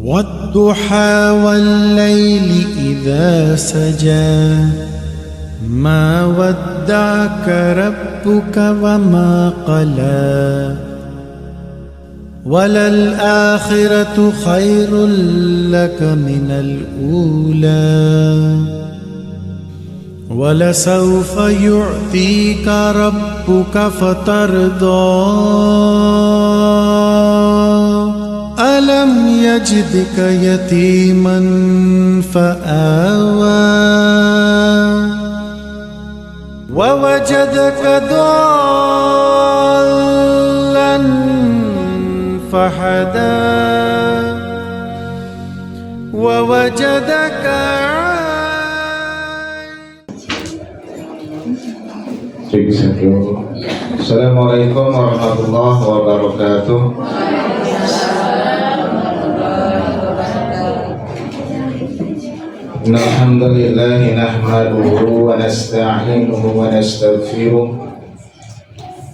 والضحى والليل إذا سجى ما ودعك ربك وما قلى وللآخرة خير لك من الأولى ولسوف يعطيك ربك فترضى ألم يجدك يتيما فآوى ووجدك ضالا فهدى ووجدك Assalamualaikum warahmatullahi wabarakatuh. Alhamdulillah nahmaduhu wa nasta'inuhu wa nastaghfiruh wa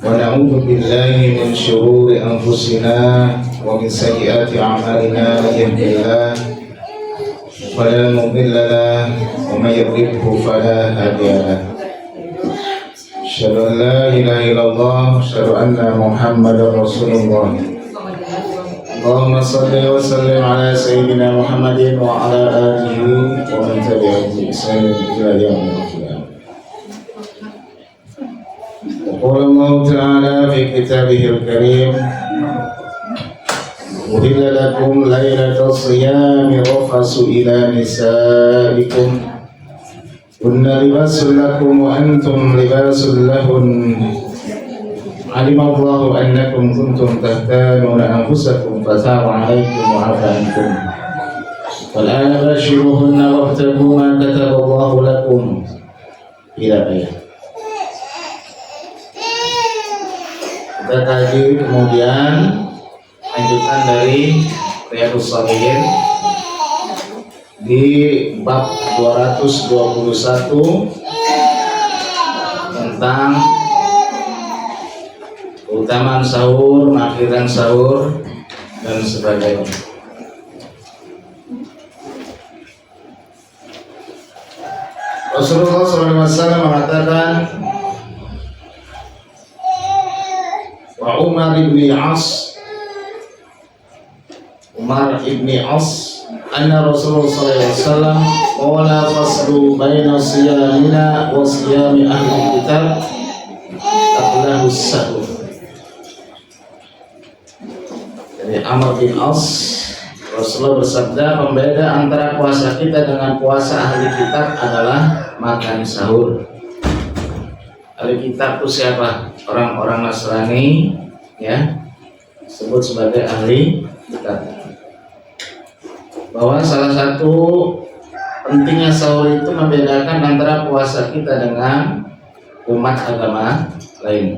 na'udzu billahi min shururi anfusina wa min sayyiati a'malina man yahdihillahu fala mudilla lahu wa man yudlilhu fala hadiya lahu. Asyhadu an la ilaha illallah wa asyhadu anna Muhammadar Rasulullah. Allahumma shalli wa sallim ala sayyidina Muhammadin wa ala alihi wa man tabi'ahum bi ihsan ila yaumil qiyamah. Qala Allah ta'ala fi kitabihil karim: "Uhilla lakum lailatas siyami rafasu ila nisaikum kunna libasul lakum wa antum libasul lahun alimallahu annakum kuntum tahtanuna anfusakum fataba alaikum wa afa ankum wal'ana bashiruhunna wabtagu ma kataballahu lakum." Ila ayat. Kita kaji kemudian lanjutan dari Riyadhus Shalihin di bab 221 tentang keutamaan sahur, makhiran sahur dan sebagainya. Rasulullah SAW mengatakan, wa Umar ibn As anna Rasulullah SAW qala faslu baina siyamina wa siyami ahli kitab qablahu sahur. Dari Amr bin As, Rasulullah bersabda, pembeda antara puasa kita dengan puasa ahli kitab adalah makan sahur. Ahli kitab itu siapa? Orang-orang Nasrani, ya, disebut sebagai ahli kitab. Bahwa salah satu pentingnya sahur itu membedakan antara puasa kita dengan umat agama lain.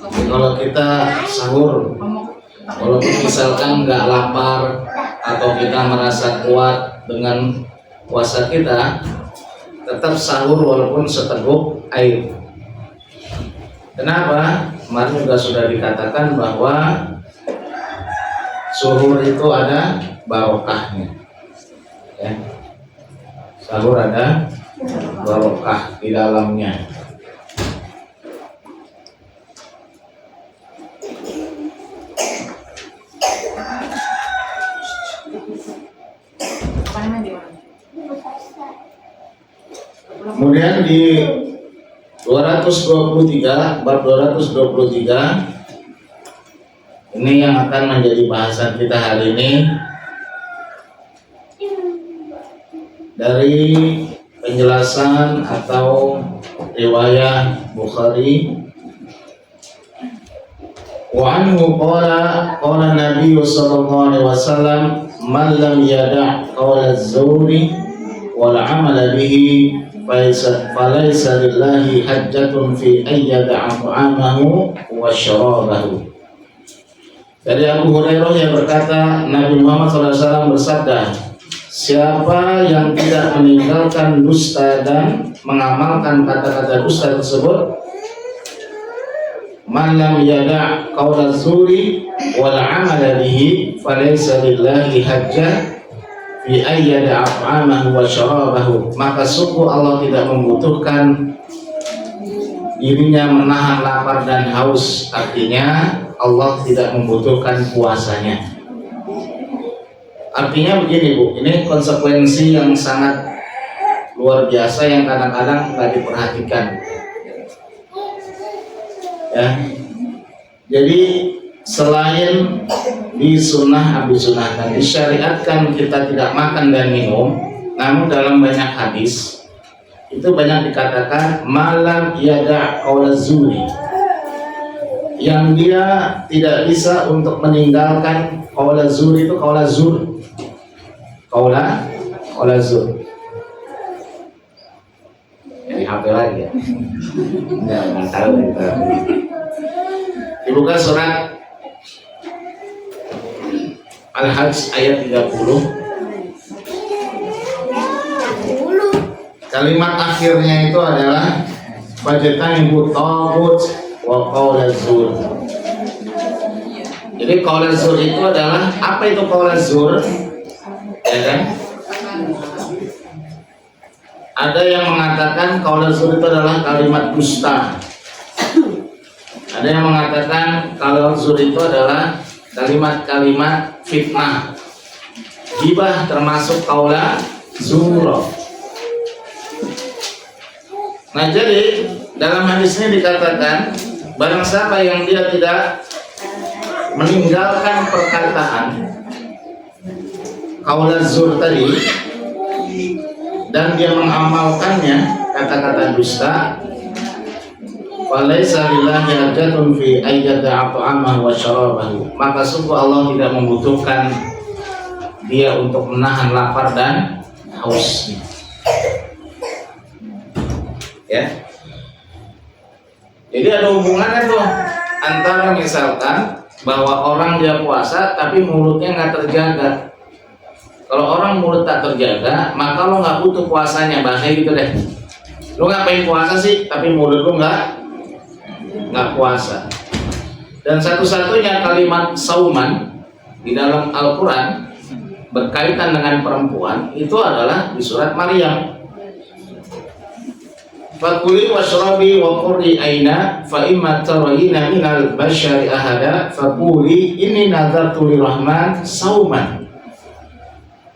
Jadi kalau kita sahur, walaupun misalkan nggak lapar atau kita merasa kuat dengan puasa kita, tetap sahur walaupun seteguk air. Kenapa? Kemarin juga sudah dikatakan bahwa sahur itu ada barokahnya, ya. Sahur ada barokah di dalamnya. Kemudian di 223, bab 223 ini yang akan menjadi bahasan kita hari ini, dari penjelasan atau riwayat Bukhari. Wa anhu qala Nabi sallallahu alaihi wasallam man lam yada' qawla az-zuri wal 'amala bihi falaysa lillahi hajjatun fi ayyada'a ta'amahu wa syarabahu. Dari Abu Hurairah yang berkata, Nabi Muhammad SAW bersabda, siapa yang tidak meninggalkan dusta dan mengamalkan kata-kata dusta tersebut, man lam yada' qaula zuri wal 'amala bihi falaysa lillahi hajjah fi ayyada at'amahu wa syarabahu. Maka sungguh Allah tidak membutuhkan dirinya menahan lapar dan haus. Artinya Allah tidak membutuhkan puasanya. Artinya begini Bu, ini konsekuensi yang sangat luar biasa yang kadang-kadang nggak diperhatikan. Ya, jadi selain disunahkan, disyariatkan kita tidak makan dan minum, namun dalam banyak hadis itu banyak dikatakan malam yada' qaula zuri, yang dia tidak bisa untuk meninggalkan qaula zuri. Itu qaula zur, qaula zur. Jadi HP lagi ya. Nggak tahu kita. Dibuka surat Al-Hajj ayat 30. Kalimat akhirnya itu adalah fajtanibu taghut wa qaula zur. Jadi qaula zur itu adalah apa itu qaula zur? Ya kan? Ada yang mengatakan qaula zur itu adalah kalimat dusta. Ada yang mengatakan qaula zur itu adalah kalimat-kalimat fitnah. Ghibah termasuk qaula zur. Nah, jadi dalam hadis ini dikatakan barang siapa yang dia tidak meninggalkan perkataan qaula zur tadi dan dia mengamalkannya, kata-kata dusta, falaysa lillahi hajatun fi ayyada at'amahu wa syarabahu. Maka sungguh Allah tidak membutuhkan dia untuk menahan lapar dan haus. Ya. Jadi ada hubungannya tuh antara misalkan bahwa orang dia puasa tapi mulutnya nggak terjaga. Kalau orang mulut tak terjaga, maka lo nggak butuh puasanya, bahasanya gitu deh. Lo ngapain puasa sih? Tapi mulut lo nggak puasa. Dan satu-satunya kalimat sauman di dalam Al-Quran berkaitan dengan perempuan itu adalah di surat Maryam. Fakuli washrabi wa qurri aina fa imma tarayina minal basyari ahada fakuli inni nadartu lirahman sauman.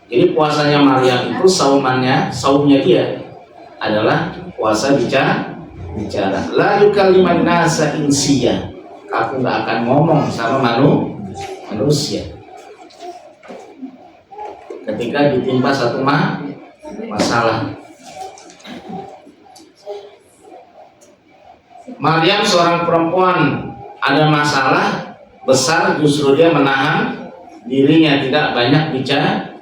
Jadi puasanya Maryam itu saumnya dia adalah puasa bicara. La yukalliman nasa insiya. Aku nggak akan ngomong sama manusia. Ketika ditimpa satu masalah. Maryam seorang perempuan ada masalah besar, justru dia menahan dirinya, tidak banyak bicara.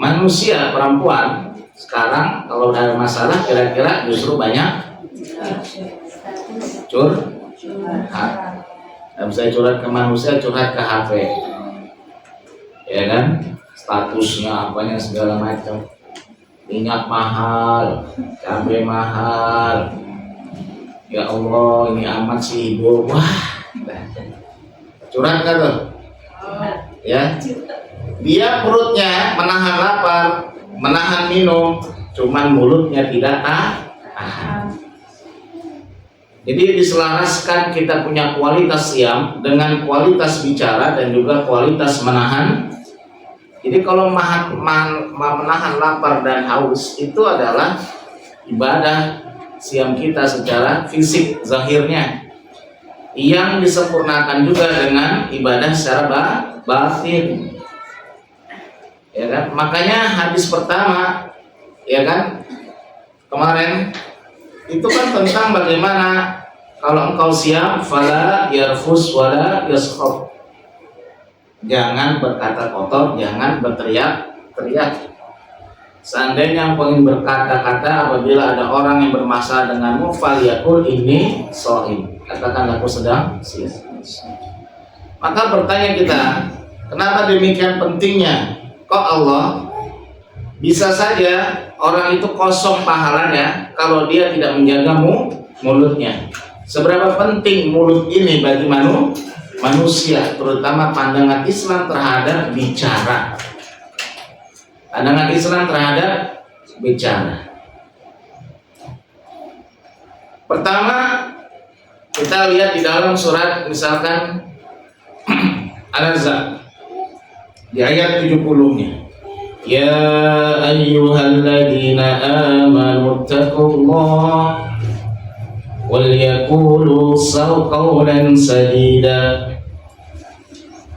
Manusia perempuan sekarang kalau ada masalah kira-kira justru banyak curhat. Dan saya curhat ke manusia, curhat ke HP, ya kan? Statusnya apanya segala macam. Minyak mahal, cabai mahal. Ya Allah, ini amat sih hidup. Wah, curhat kan tuh? Ya, dia perutnya menahan lapar, menahan minum, cuman mulutnya tidak tahan. Jadi diselaraskan kita punya kualitas siam dengan kualitas bicara dan juga kualitas menahan. Jadi kalau menahan lapar dan haus itu adalah ibadah siam kita secara fisik zahirnya, yang disempurnakan juga dengan ibadah secara batin, ya kan? Makanya hadis pertama, ya kan, kemarin itu kan tentang bagaimana kalau engkau siam fala yarfus wala yaskhab, jangan berkata kotor, jangan berteriak-teriak. Seandainya engkau ingin berkata-kata apabila ada orang yang bermasalah denganmu, falyakul ini shaim, katakan aku sedang siam. Maka bertanya kita, kenapa demikian pentingnya? Kok Allah bisa saja orang itu kosong pahalanya kalau dia tidak menjaga mulutnya. Seberapa penting mulut ini bagi manusia, terutama pandangan Islam terhadap bicara. Pandangan Islam terhadap bicara. Pertama, kita lihat di dalam surat misalkan Al-Ahzab di ayat 70-nya. Ya ayyuhalladzina amanu taqullaha wal yaqulu qawlan sadida.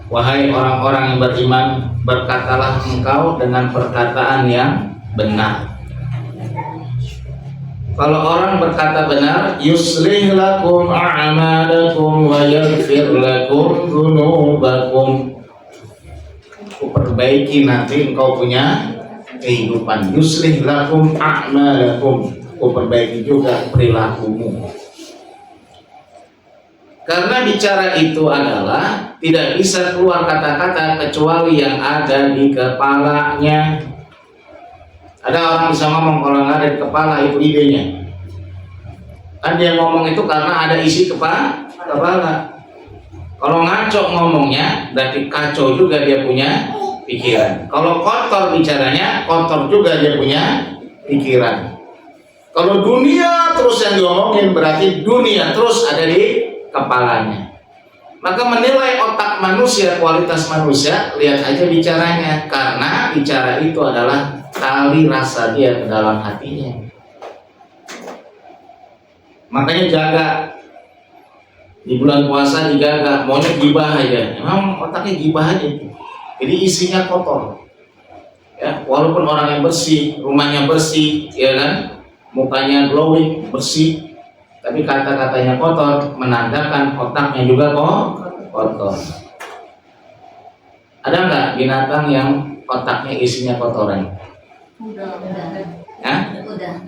Wahai orang-orang yang beriman, berkatalah engkau dengan perkataan yang benar. Kalau orang berkata benar, yuslih lakum a'malakum wa yaghfir lakum dzunubakum. Perbaiki nanti engkau punya kehidupan. Yuslih lakum a'malakum. Perbaiki juga perilakumu. Karena bicara itu adalah tidak bisa keluar kata-kata kecuali yang ada di kepalanya. Ada orang bisa ngomong kalau nggak ada di kepala itu idenya. Kan dia ngomong itu karena ada isi kepala. Kalau ngaco ngomongnya, berarti kacau juga dia punya pikiran. Kalau kotor bicaranya, kotor juga dia punya pikiran. Kalau dunia terus yang diomongin, berarti dunia terus ada di kepalanya. Maka menilai otak manusia, kualitas manusia, lihat aja bicaranya. Karena bicara itu adalah tali rasa dia ke dalam hatinya. Makanya jaga. Di bulan puasa dijaga, maunya gibah aja. Emang otaknya gibah aja. Jadi isinya kotor. Ya, walaupun orang yang bersih, rumahnya bersih, ya kan, mukanya glowing, bersih, tapi kata-katanya kotor, menandakan otaknya juga kotor. Ada nggak binatang yang otaknya isinya kotoran?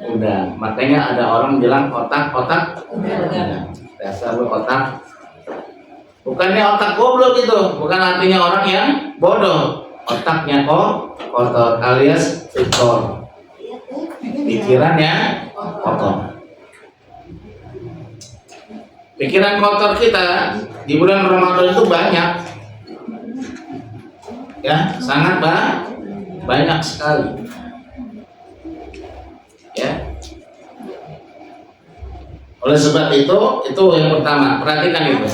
Udah. Makanya ada orang bilang otak. Udah. Dasar lu otak. Bukannya otak goblok itu, bukan artinya orang yang bodoh. Otaknya kotor alias kotor. Pikirannya kotor. Pikiran kotor kita di bulan Ramadan itu banyak. Ya, sangat banyak sekali. Ya. Oleh sebab itu yang pertama, perhatikan itu.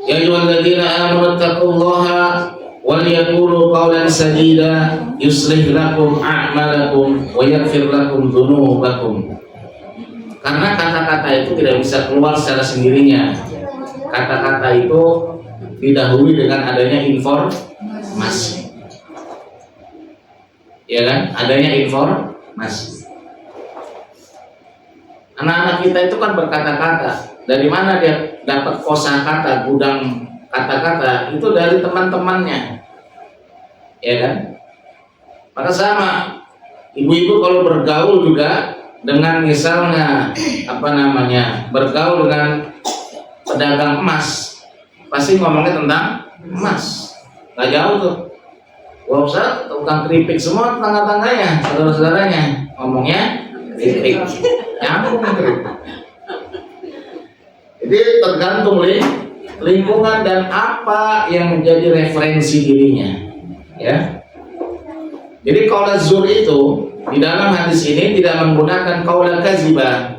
Ya ayyuhalladzina amanu taqullaha wal yaqulu qawlan sadida yuslih lakum a'malakum wa yaghfir lakum dzunubakum. Karena kata-kata itu tidak bisa keluar secara sendirinya. Kata-kata itu didahului dengan adanya informasi. Ya kan? Adanya informasi. Anak-anak kita itu kan berkata-kata. Dari mana dia dapat kosakata, gudang kata-kata? Itu dari teman-temannya. Ya kan? Maka sama, ibu-ibu kalau bergaul juga dengan misalnya bergaul dengan pedagang emas, pasti ngomongnya tentang emas. Gak jauh tuh. Wah, Ustaz, tukang keripik semua tetangga-tangganya, saudara-saudaranya ngomongnya keripik. Nyambung keripik. Jadi tergantung lingkungan dan apa yang menjadi referensi dirinya. Ya. Jadi qaul zur itu di dalam hadis ini tidak menggunakan qaul kadzibah,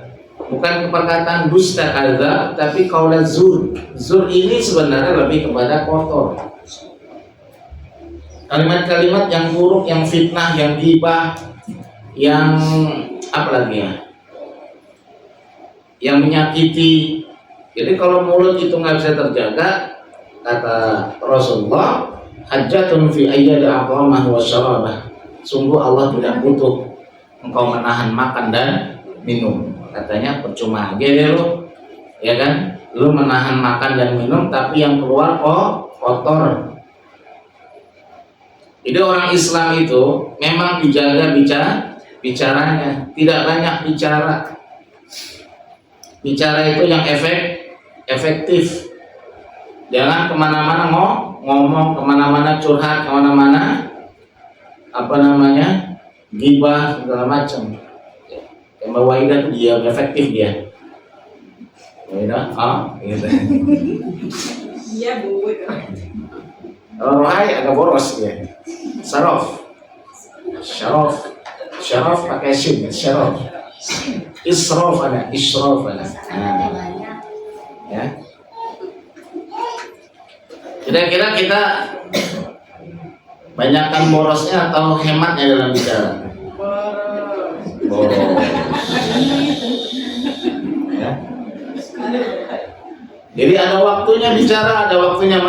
bukan perkataan dusta kadzab, tapi qaul zur. Zur ini sebenarnya lebih kepada kotor. Kalimat-kalimat yang buruk, yang fitnah, yang ghibah, yang apa lagi ya? Yang menyakiti. Jadi kalau mulut itu nggak bisa terjaga, kata Rasulullah, hajatun fi ayyada aqamah wa syarabah. Sungguh Allah tidak butuh engkau menahan makan dan minum. Katanya percuma aja deh lu, ya kan? Lu menahan makan dan minum, tapi yang keluar kotor. Jadi orang Islam itu memang dijaga bicaranya, tidak banyak bicara. Bicara itu yang efektif. Jangan kemana-mana ngomong, kemana-mana curhat, kemana-mana ghibah segala macam. Yang bawa ida tuh dia efektif dia. Beda, gitu. Iya bu. Kalau rohai agak boros ya. Syaraf, pakai shin, syaraf. Israf ada. Nah, ya. Kira-kira kita banyakkan borosnya atau hematnya dalam bicara? Boros. Ya. Jadi ada waktunya bicara, ada waktunya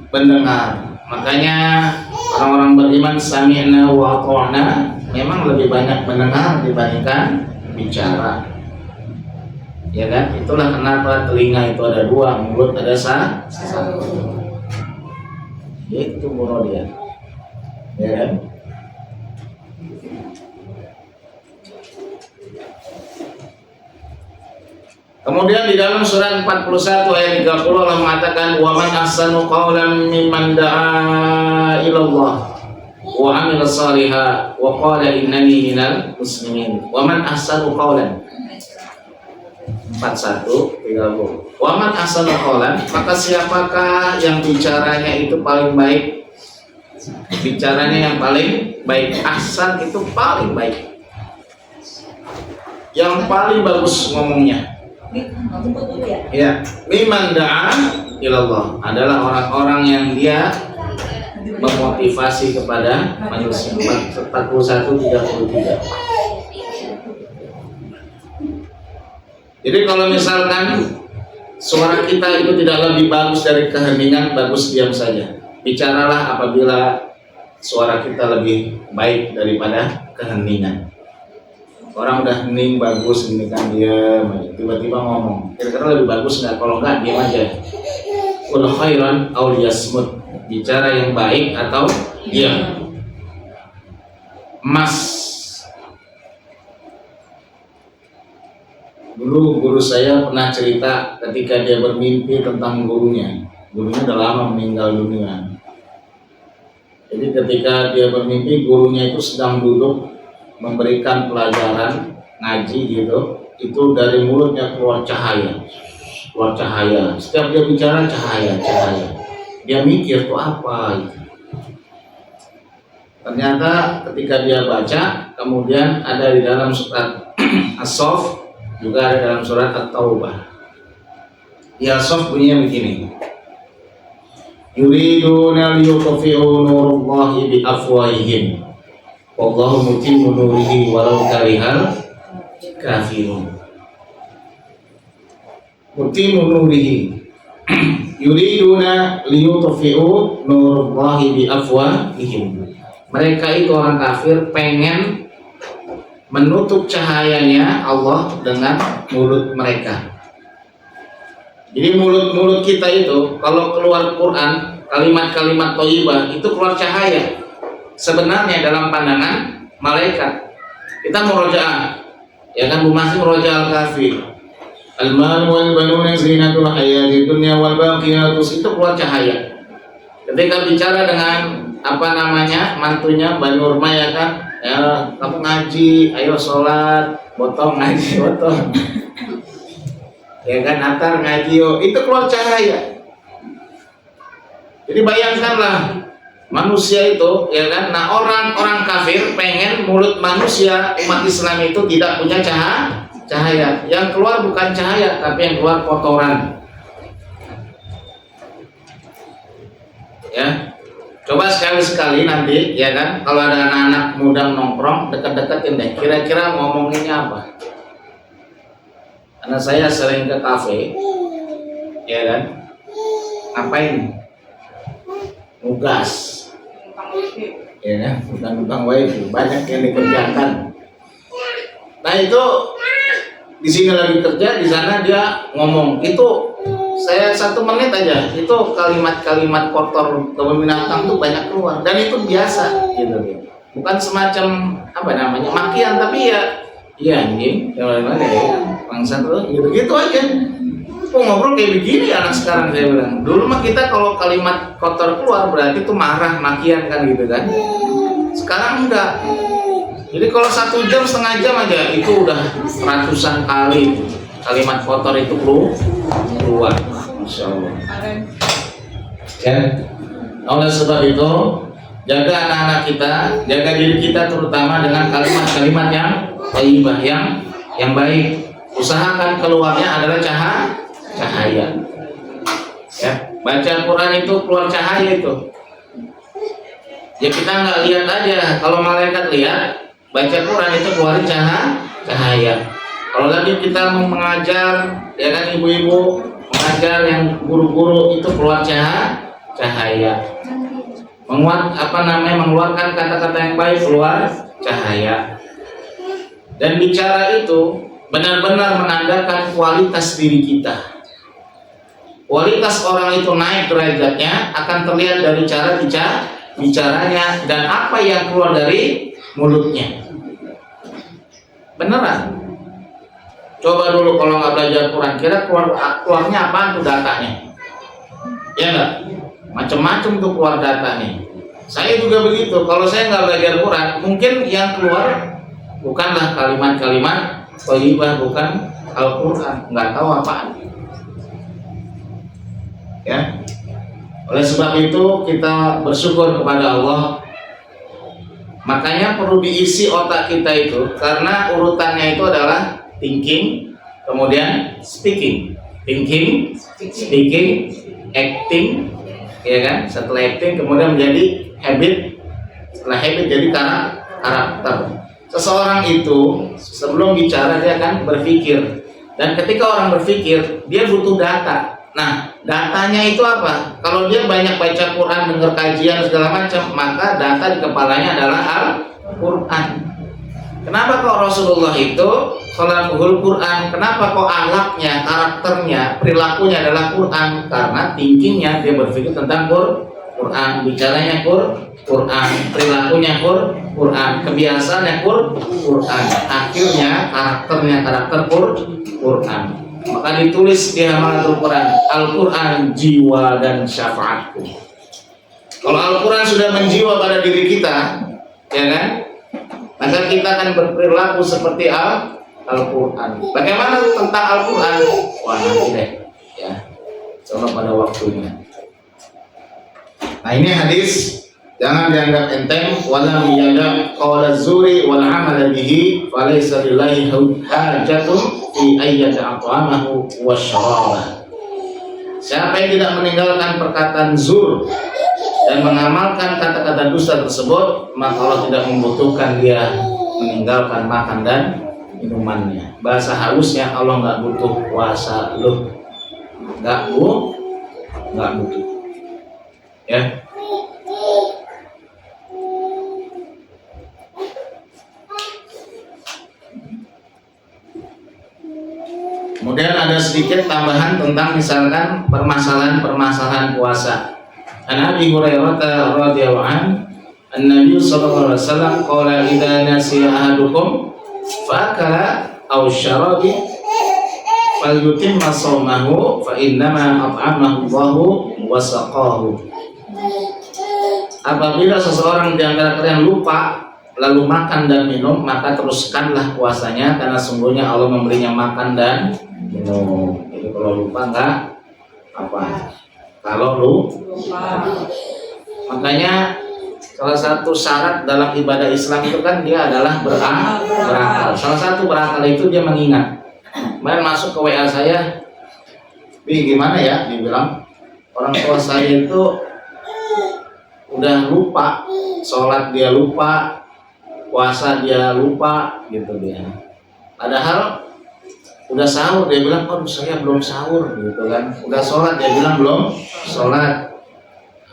mendengar. Makanya orang-orang beriman sami'na wa ata'na memang lebih banyak mendengar dibandingkan bicara. Ya kan? Itulah kenapa telinga itu ada dua, mulut ada satu. Itu murah dia. Ya kan? Kemudian di dalam surat 41 ayat 30 Allah mengatakan wa man ahsanu qawlan mimman da'a ila Allah wa 'amila shalihan wa qala innani minal muslimin. Wa man ahsanu qawlan 41 30. Wa man ahsanu qawlan, maka siapakah yang bicaranya itu paling baik? Bicaranya yang paling baik. Ahsan itu paling baik. Yang paling bagus ngomongnya. Ya, mimman da'a ilallah adalah orang-orang yang dia memotivasi kepada manusia. 41:33. Jadi kalau misalkan suara kita itu tidak lebih bagus dari keheningan, bagus diam saja. Bicaralah apabila suara kita lebih baik daripada keheningan. Orang udah hening bagus, ini kan diam, tiba-tiba ngomong. Kira-kira lebih bagus nggak? Kalau nggak diam aja. Qul khairan aw liyasmut. Bicara yang baik atau diam. Mas, dulu guru saya pernah cerita ketika dia bermimpi tentang gurunya. Gurunya udah lama meninggal dunia. Jadi ketika dia bermimpi, gurunya itu sedang duduk memberikan pelajaran ngaji gitu, itu dari mulutnya keluar cahaya. Setiap dia bicara cahaya. Dia mikir tuh apa gitu. Ternyata ketika dia baca, kemudian ada di dalam surat As-Saff, juga ada dalam surat At-Taubah. Ya, As-Saff bunyinya begini. Yuriduna liyutfi'u nurullahi bi afwahihim wallahu mutimmu nurihi walau karihal kafirun. Mutimmu nurihi yuriduna liyutfi'u nurullahi bi afwahihim. Mereka itu orang kafir pengen menutup cahayanya Allah dengan mulut mereka. Jadi mulut kita itu kalau keluar Quran, kalimat-kalimat thayyibah itu keluar cahaya. Sebenarnya dalam pandangan malaikat. Kita murojaah, ya kan, Bu Masih murojaah Al-Kafi. Al-mal wal banuna zinatul hayatid dunya wal baqiyatus, itu keluar cahaya. Ketika bicara dengan mantunya Mbak Nurma, ya kan, ya kamu ngaji, ayo sholat, botong ngaji, botong. Ya kan, antar ngaji, itu keluar cahaya. Jadi bayangkanlah manusia itu, ya kan, nah orang kafir pengen mulut manusia umat Islam itu tidak punya cahaya. Yang keluar bukan cahaya, tapi yang keluar kotoran. Ya, coba sekali-sekali nanti, ya kan, kalau ada anak-anak muda nongkrong, dekat-dekatin deh, kira-kira ngomonginnya apa? Karena saya sering ke kafe, ya kan, ngapain? Nugas, ya kan, bukan wifi, banyak yang dikerjakan. Nah itu di sini lagi kerja, di sana dia ngomong, itu saya 1 menit aja, itu kalimat-kalimat kotor binatang tuh banyak keluar, dan itu biasa, gitu. Bukan semacam makian, tapi ya anjing, ya bangsa tuh, gitu aja. Kok ngobrol kayak begini anak sekarang, saya bilang. Dulu mah kita kalau kalimat kotor keluar berarti itu marah, makian kan, gitu kan. Sekarang enggak. Jadi kalau 1 jam, setengah jam aja itu udah ratusan kali kalimat kotor itu keluar. Masya Allah. Ya. Oleh sebab itu, jaga anak-anak kita, jaga diri kita terutama dengan kalimat-kalimat yang thayyibah, yang baik. Usahakan keluarnya adalah cahaya. Ya, baca Quran itu keluar cahaya itu. Ya kita nggak lihat aja. Kalau malaikat lihat, baca Quran itu keluar cahaya. Kalau lagi kita mau mengajar, ya kan ibu-ibu mengajar yang guru-guru itu keluar cahaya. Mengeluarkan kata-kata yang baik keluar cahaya. Dan bicara itu benar-benar menandakan kualitas diri kita. Kualitas orang itu naik derajatnya akan terlihat dari cara bicaranya dan apa yang keluar dari mulutnya. Beneran. Coba dulu kalau nggak belajar Quran, kira keluarnya apa tuh datanya? Ya nggak? Macam-macam tuh keluar datanya. Saya juga begitu. Kalau saya nggak belajar Quran, mungkin yang keluar bukanlah kalimat-kalimat thayyibah, bukan Al-Quran, nggak tahu apaan. Ya. Oleh sebab itu kita bersyukur kepada Allah. Makanya perlu diisi otak kita itu, karena urutannya itu adalah thinking, kemudian speaking, acting, ya kan? Setelah acting kemudian menjadi habit, setelah habit jadi karakter. Seseorang itu sebelum bicara dia akan berpikir, dan ketika orang berpikir dia butuh data. Nah, datanya itu apa? Kalau dia banyak baca Quran, dengar kajian segala macam, maka data di kepalanya adalah Al-Quran. Kenapa kok Rasulullah itu khalaquhul Quran? Kenapa kok akhlaknya, karakternya, perilakunya adalah Quran? Karena thinkingnya dia berpikir tentang Quran, bicaranya Quran, perilakunya Quran, kebiasaannya Quran, akhirnya karakternya karakter Quran. Maka ditulis di Hamalatul Quran, Al-Quran jiwa dan syafaatku. Kalau Al-Quran sudah menjiwa pada diri kita, ya kan, maka kita akan berperilaku seperti Al-Quran. Bagaimana tentang Al-Quran? Wah, nanti deh, ya, coba pada waktunya. Nah, ini hadis jangan dianggap enteng. Walam yada qawla zuri wal amala bihi falaysa lillahi hajatun fi ayyati at'amahu wasyarabah. Siapa yang tidak meninggalkan perkataan zur dan mengamalkan kata-kata dusta tersebut, maka Allah tidak membutuhkan dia meninggalkan makan dan minumannya. Bahasa halusnya, Allah nggak butuh puasa lu, nggak butuh. Ya. Kemudian ada sedikit tambahan tentang misalkan permasalahan puasa. An Abi Hurairah radhiyallahu anhu, An-Nabi sallallahu alaihi wasallam qala idza nasiya ahadukum fa akala aw syarabi falyutimma shaumahu fa innama at'amahu Allahu wa saqahu. Apabila seseorang di antara kalian lupa lalu makan dan minum, maka teruskanlah puasanya, karena sungguhnya Allah memberinya makan dan minum. Jadi kalau lupa enggak apa? Kalau lupa. Makanya salah satu syarat dalam ibadah Islam itu kan dia adalah berakal. Salah satu berakal itu dia mengingat. Kemarin masuk ke WA saya, Bi gimana ya? Dibilang orang tua saya itu udah lupa, sholat dia lupa, puasa dia lupa, gitu dia. Padahal udah sahur dia bilang, oh saya belum sahur, gitu kan. Udah sholat dia bilang belum sholat.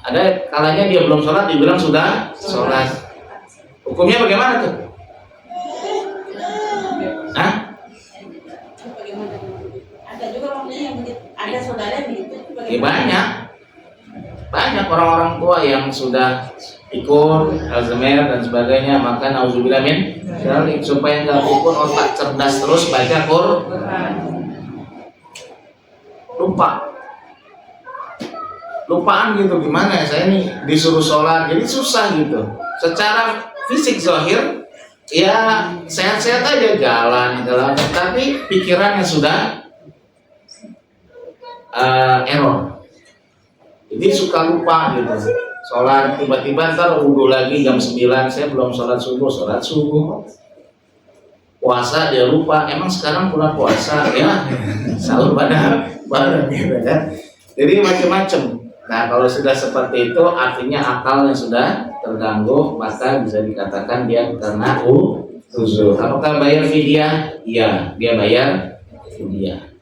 Ada kalanya dia belum sholat dibilang sudah sholat. Hukumnya bagaimana tuh? Hah? Ada juga orangnya yang begitu, ada saudara yang begitu. Ya, banyak orang-orang tua yang sudah ikut Alzheimer dan sebagainya, maka nauzubillah min dzalik, supaya nggak pun otak cerdas terus baca Quran. Lupaan gitu, gimana ya, saya ini disuruh sholat jadi susah gitu. Secara fisik zahir ya sehat-sehat aja, jalan, tapi pikirannya sudah error. Jadi suka lupa gitu. Sholat tiba-tiba ntar wudhu lagi jam 9, saya belum sholat subuh. Puasa dia lupa, emang sekarang bulan puasa ya, sahur pada bareng gitu kan. Jadi macam-macam. Nah kalau sudah seperti itu artinya akalnya sudah terganggu, maka bisa dikatakan dia karena uzur. Apakah bayar fidyah? Iya, dia bayar fidyah.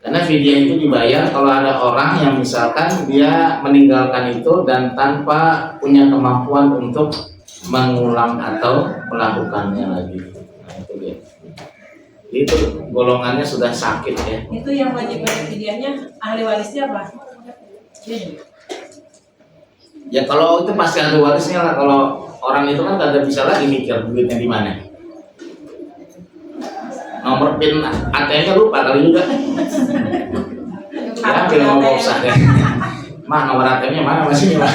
Karena fidyah itu dibayar kalau ada orang yang misalkan dia meninggalkan itu dan tanpa punya kemampuan untuk mengulang atau melakukannya lagi. Nah, itu dia. Itu golongannya sudah sakit ya. Itu yang wajib bayar fidyahnya ahli warisnya apa? Ya kalau itu pasti ahli warisnya lah. Kalau orang itu kan kagak bisa lagi mikir duitnya di mana. Nomor PIN ATM-nya lupa kali juga. Ya, bila mau usah deh. Mah nomor ATM-nya mana masih nih, Pak?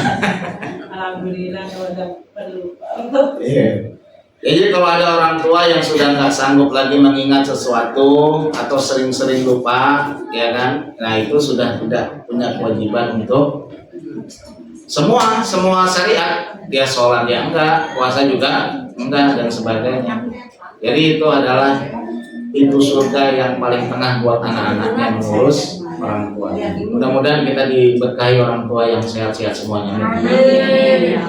Alhamdulillah kalau udah perlu. Iya. Jadi kalau ada orang tua yang sudah nggak sanggup lagi mengingat sesuatu atau sering-sering lupa, ya kan? Nah itu sudah tidak punya kewajiban untuk semua syariat. Dia sholat ya enggak, puasa juga enggak dan sebagainya. Jadi itu adalah pintu surga yang paling tengah buat anak-anaknya mengurus orang tua. Mudah-mudahan kita diberkahi orang tua yang sehat-sehat semuanya. Ya.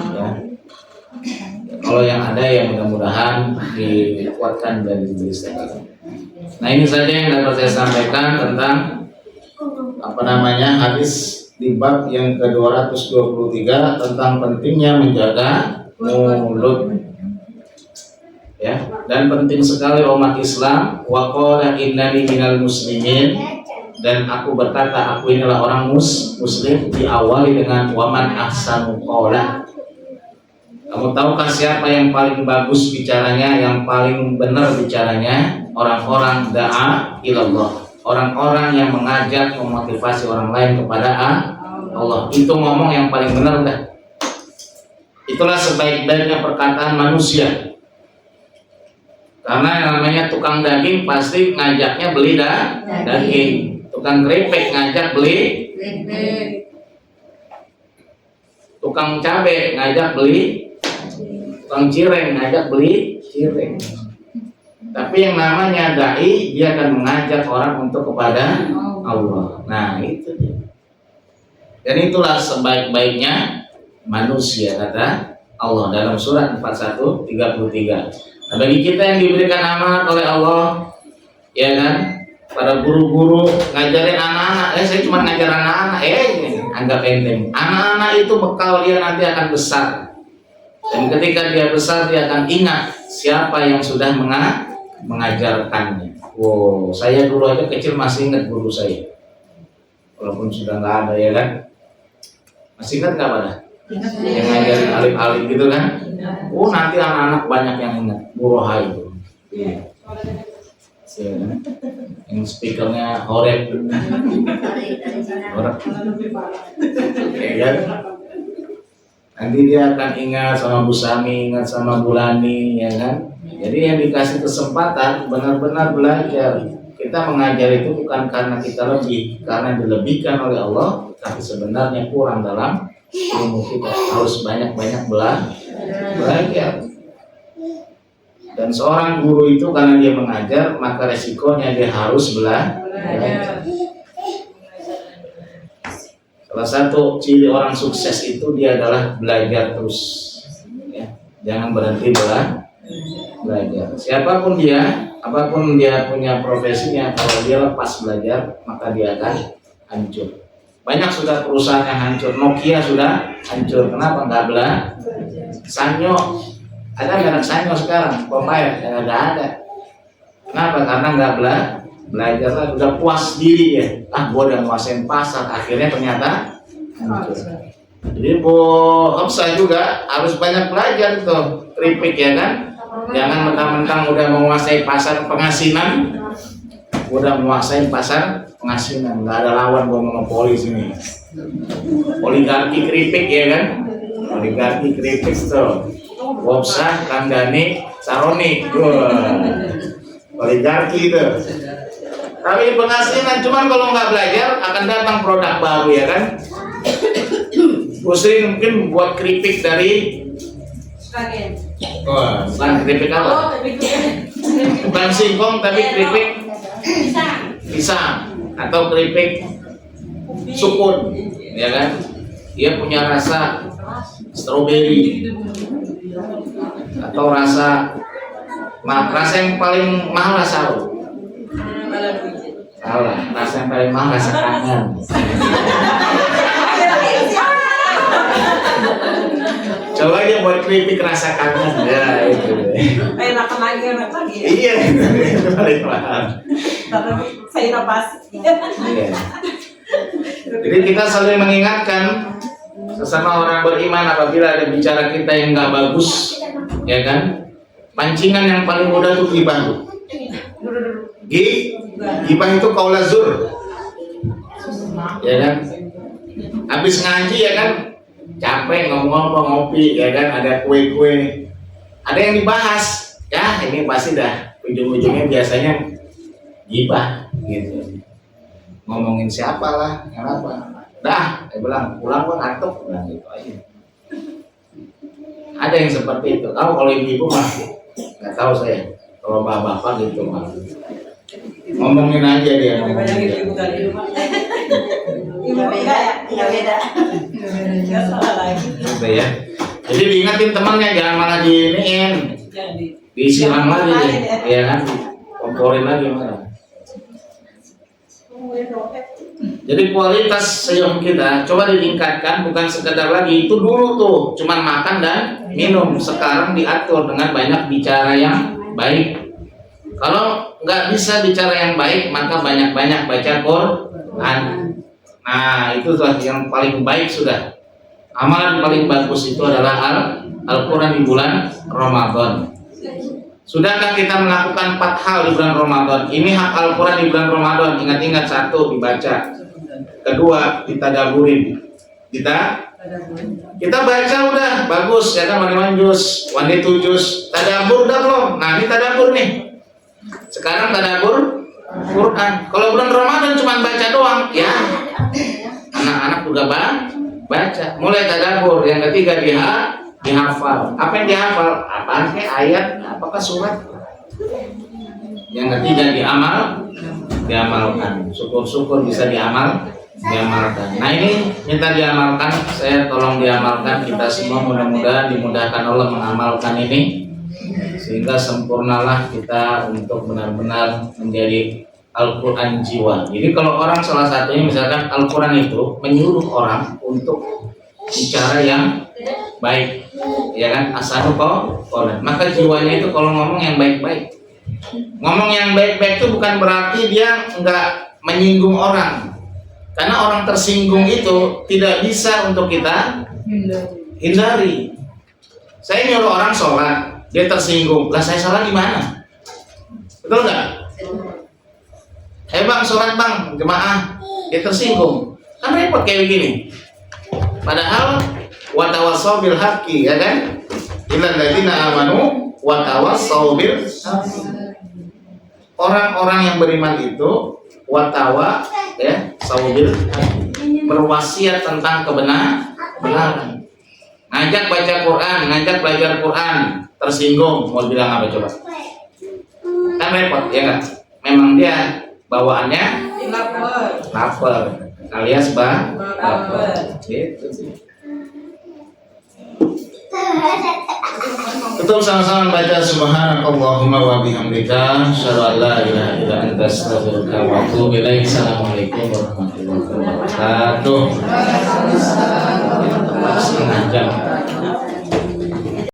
Kalau yang ada ya mudah-mudahan dikuatkan dan diberi sehat. Nah ini saja yang dapat saya sampaikan tentang hadis di bab yang ke-223 tentang pentingnya menjaga mulut. Ya, dan penting sekali umat Islam wa qala innani minal muslimin, dan aku berkata aku inilah orang muslim, diawali dengan waman ahsanu qawla. Kamu tahukah siapa yang paling bagus bicaranya, yang paling benar bicaranya? Orang-orang da'a ilallah, orang-orang yang mengajak, memotivasi orang lain kepada Allah. Itu ngomong yang paling benar dah. Itulah sebaik-baiknya perkataan manusia. Karena yang namanya tukang daging pasti ngajaknya beli daging. Tukang keripik ngajak beli keripik. Tukang cabai ngajak beli, tukang cireng ngajak beli cireng. Tapi yang namanya dai, dia akan mengajak orang untuk kepada Allah. Nah itu dia. Dan itulah sebaik-baiknya manusia, kata Allah dalam surat 41:33. Nah, bagi kita yang diberikan amanat oleh Allah, ya kan, para guru-guru ngajarin anak-anak, saya cuma ngajar anak-anak, anggap enteng. Anak-anak itu bekal dia nanti akan besar, dan ketika dia besar dia akan ingat siapa yang sudah mengajarkannya. Wow, saya dulu aja kecil masih ingat guru saya, walaupun sudah nggak ada, ya kan? Masih ingat nggak pada? Yang ngajarin alif-alif gitu kan? Oh nanti anak-anak banyak yang ingat Buroha itu. Iya. Yang speakernya Horeb. Ya kan? Nanti dia akan ingat sama Bu Sami, ingat sama Bu Lani, ya kan? Jadi yang dikasih kesempatan benar-benar belajar. Kita mengajar itu bukan karena kita lebih, karena dilebihkan oleh Allah, tapi sebenarnya kurang dalam ilmu kita. Harus banyak-banyak belajar. Dan seorang guru itu karena dia mengajar, maka resikonya dia harus belajar. Salah satu ciri orang sukses itu dia adalah belajar terus, ya. Jangan berhenti belajar. Siapapun dia, apapun dia punya profesinya, kalau dia lepas belajar, maka dia akan hancur. Banyak sudah perusahaan yang hancur. Nokia sudah hancur. Kenapa nggak belajar? Sanyo, ada merek Sanyo sekarang, Popeye nggak ada. Kenapa? Karena nggak belajar lah, udah puas diri ya. Gua udah nguasain pasar, akhirnya ternyata hancur. Jadi Bu Hafsah juga harus banyak belajar tuh, keripik ya kan. Jangan mentang-mentang udah menguasai pasar pengasinan, udah menguasai pasar pengasinan, nggak ada lawan gua monopoli sini. Oligarki keripik ya kan. Oligarki keripik tuh, Wopsah, Kandani, Saroni, oligarki itu. Tapi penghasilan, cuman kalau nggak belajar akan datang produk baru ya kan. Pusri mungkin buat keripik dari Kagen. wah, bukan keripik apa? Oh, keripik. Bukan singkong tapi keripik Pisang. pisang atau keripik sukun, ya kan? Dia punya rasa stroberi atau rasa yang paling mahal rasa apa? Salah, rasa yang paling mahal rasa kangen. Coba aja buat keripik rasa kangen ya itu. Enak lagi. Iya, itu paling mahal. Saya nafas. Iya. Jadi kita saling mengingatkan sesama orang beriman apabila ada bicara kita yang nggak bagus, ya kan? Pancingan yang paling mudah itu gibah. Gibah itu qaul zur, ya kan? Habis ngaji ya kan, capek ngomong-ngomong ngopi, ya kan? Ada kue-kue, ada yang dibahas, ya ini pasti dah ujung-ujungnya biasanya gibah, gitu. Ngomongin siapa lah, kenapa? Dah, saya bilang pulang gua ngantuk, bilang gitu aja. Ada yang seperti itu. Tahu kalau ibu-ibu mah nggak tahu saya. Kalau bapak-bapak gitu mah ngomongin aja dia ngomongin. Ibu beda ya, nggak beda. Nggak salah lagi. Gitu ya. Jadi diingatin temannya jangan malah diiniin, disiram lagi, ya kan? Komporin lagi malah. Jadi kualitas senyum kita coba ditingkatkan, bukan sekedar lagi itu dulu tuh cuman makan dan minum, sekarang diatur dengan banyak bicara yang baik. Kalau nggak bisa bicara yang baik maka banyak-banyak baca Quran. Nah itu tuh yang paling baik sudah. Amalan paling bagus itu adalah Al-Quran di bulan Ramadan. Sudahkah kita melakukan 4 hal di bulan Ramadan? Ini hak Al-Quran di bulan Ramadan. Ingat-ingat, 1 dibaca, 2 ditadaburin. Kita baca udah bagus ya kan, mandi juz, mandi 7 juz. Tadabur udah belum? Nah ini tadabur nih. Sekarang tadabur Quran. Kalau bulan Ramadan cuma baca doang, ya anak-anak juga baca. Mulai tadabur. Yang ketiga dihafal. Apa yang dihafal? Apaan sih ayat? Apakah surat? Yang ketiga diamalkan. Syukur-syukur bisa diamalkan. Nah ini minta diamalkan. Saya tolong diamalkan. Kita semua mudah-mudahan dimudahkan Allah mengamalkan ini, sehingga sempurnalah kita untuk benar-benar menjadi Al-Quran jiwa. Jadi kalau orang salah satunya misalkan Al-Quran itu menyuruh orang untuk bicara yang baik, ya kan, asanu qaul, maka jiwanya itu kalau ngomong yang baik-baik. Ngomong yang baik-baik itu bukan berarti dia nggak menyinggung orang, karena orang tersinggung itu tidak bisa untuk kita hindari. Saya nyuruh orang sholat, dia tersinggung, lah saya salah di mana? Betul nggak? Bang sholat bang, jemaah, dia tersinggung, kan repot kayak begini. Padahal wa tawassaw bil haqqi, ya kan? Illal ladzina amanu wa tawassaw bil haqqi. Orang-orang yang beriman itu wa tawassaw bil haqqi, berwasiat tentang kebenaran. Ngajak baca Quran, ngajak belajar Quran, tersinggung, mau bilang apa coba? Kan repot, ya kan? Memang dia bawaannya lapar, alias baper. Gitu sih. Tutup sama-sama baca subhanakallahumma wa bihamdika asyhadu an la ilaha illa anta astaghfiruka wa atubu ilaik. Assalamualaikum warahmatullahi wabarakatuh. Setengah jam.